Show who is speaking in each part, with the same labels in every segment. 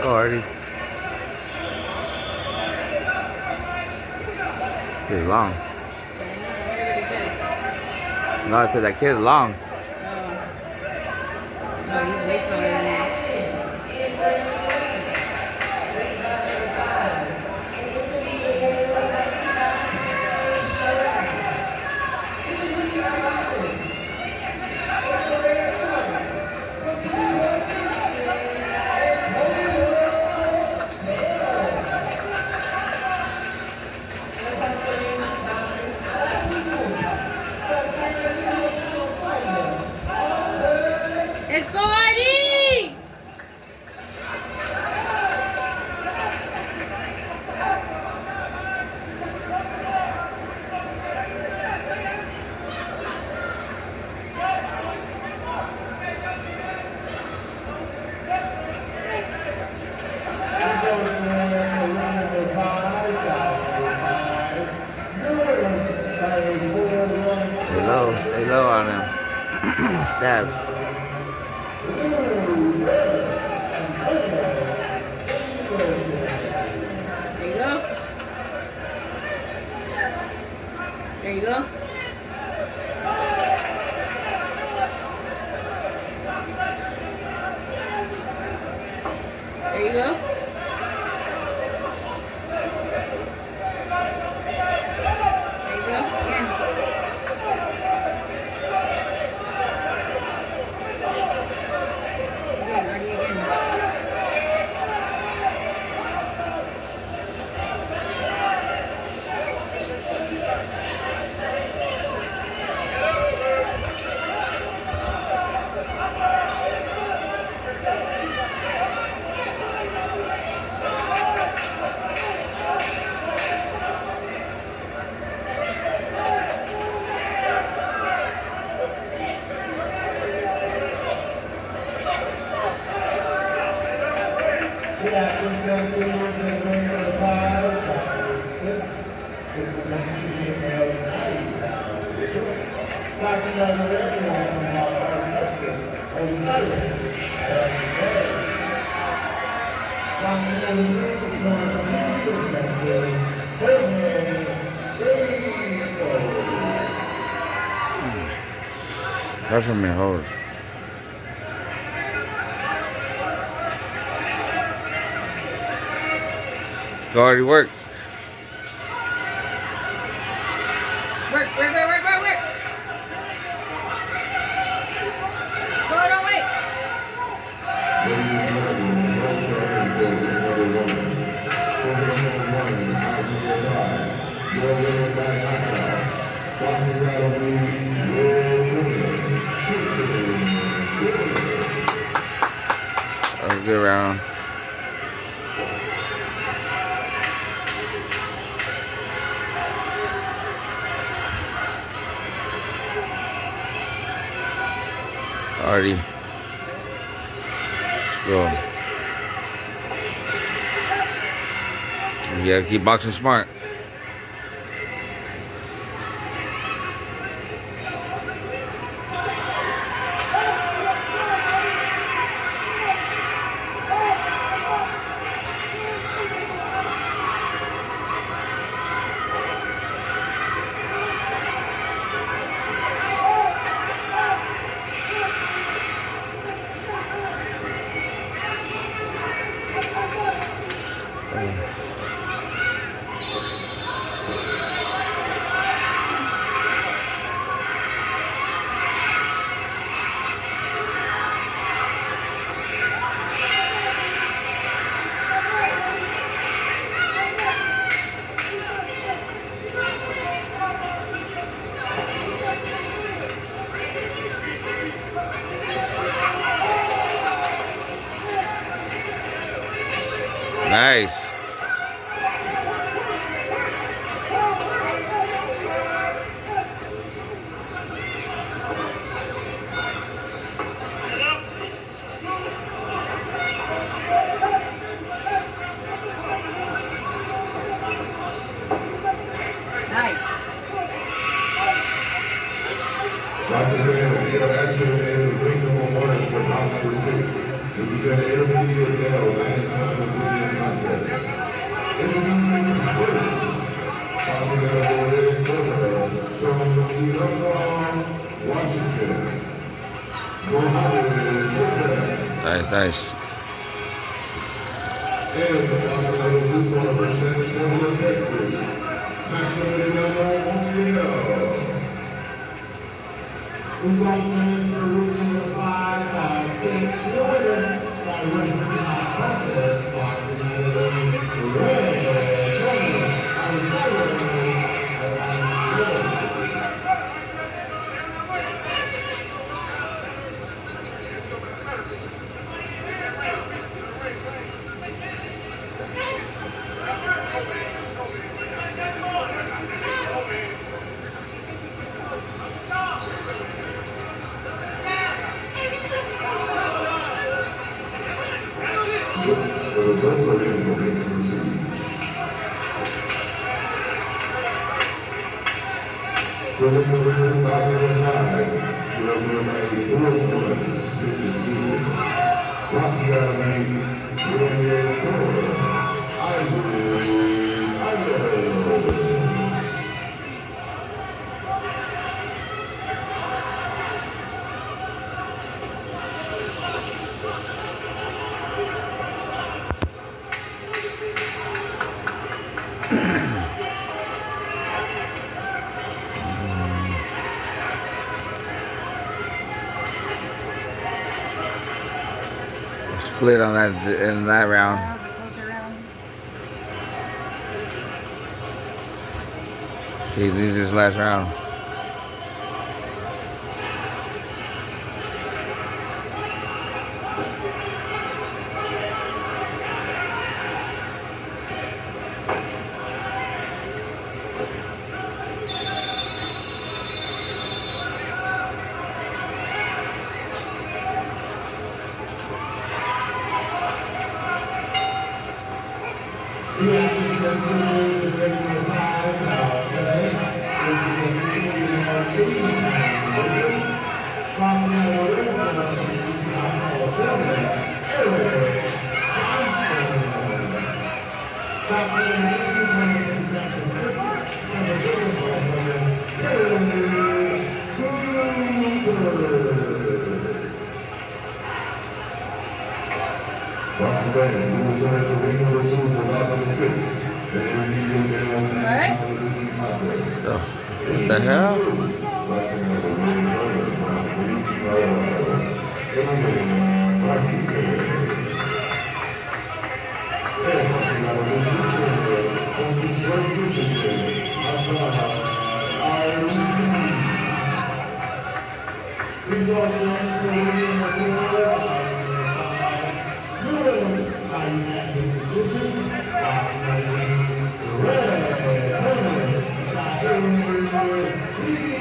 Speaker 1: Oh, already. Kid's long. No, I said that kid's long.
Speaker 2: No, he's way taller than me. Let's go, Artie!
Speaker 1: Stay low on him. Stabs.
Speaker 2: There you go. There you go. There you go. Again. Again, Artie, again.
Speaker 1: That's from me, hold. It's already worked.
Speaker 2: Work. Go, don't wait.
Speaker 1: That was a good round. Already. Let's go. You gotta keep boxing smart. Nice.
Speaker 2: Nice.
Speaker 3: Lots of fans, we have action in the ring number 1 for round number 6. This is an intermediate battle, 9
Speaker 1: Nice, nice.
Speaker 3: And the sponsor of the blue corner for San Antonio, Texas, Maximiliano Montiel. Who's on time for room number 556, the winner by recognized contest, boxing red, the results are in for being received. Preliminary 2009, you have been made 4 points, 52. Boxing got made 24. Isaac.
Speaker 1: Split on that in that round.
Speaker 2: That was a closer round.
Speaker 1: This is his last round.
Speaker 3: The action continues is ready for time today. This is the continuing of 80-pound division. Boxing out of the red corner from Utah, California, Eric Johnson. Boxing in 18 pounds from San Francisco, from the Golden Corner, David Cooper. Boxing fans, we return to ring number 2 for bout number 6. The intermediate male
Speaker 2: Alright.
Speaker 3: division contest.
Speaker 1: So, what the hell?
Speaker 3: Boxing out of Ring Corner from Greek, Colorado, Emily Martinez. And boxing out of Ring Corner from Detroit, Michigan, Irene. Please all join for ring number 4. By unanimous decision, boxing out of the red corner, Zahir Peterson.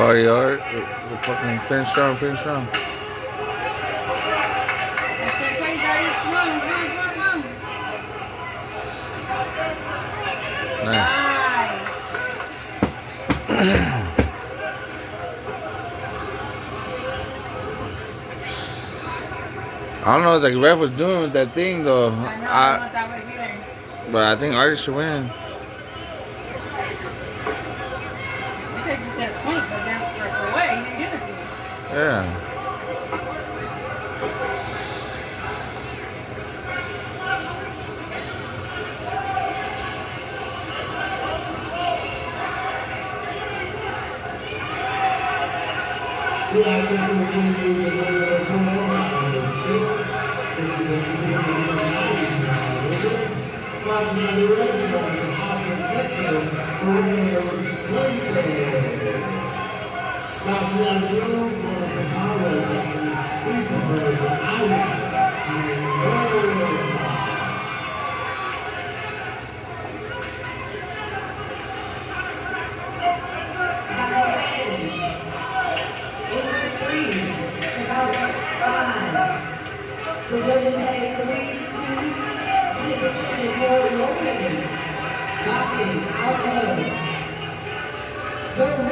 Speaker 1: Oh, you alright? We're fucking finish strong, finish strong.
Speaker 2: That's it, take it, Daddy. Come on, come on, come on, come on.
Speaker 1: Nice. I don't know what the ref was doing with that thing though.
Speaker 2: I know, I don't know what that was either.
Speaker 1: But I think Artie should win.
Speaker 2: You could have said a point, but then for away, you didn't get anything.
Speaker 1: Yeah.
Speaker 3: The action continues in the corner, number 6. This is a continuing division. Boxing out of the red corner, Austin, Texas, Wednesday. Boxing out of the blue corner from Iowa, Texas, please prepare for Iowa. is a 3-2 decision for Logan. Knocking out of the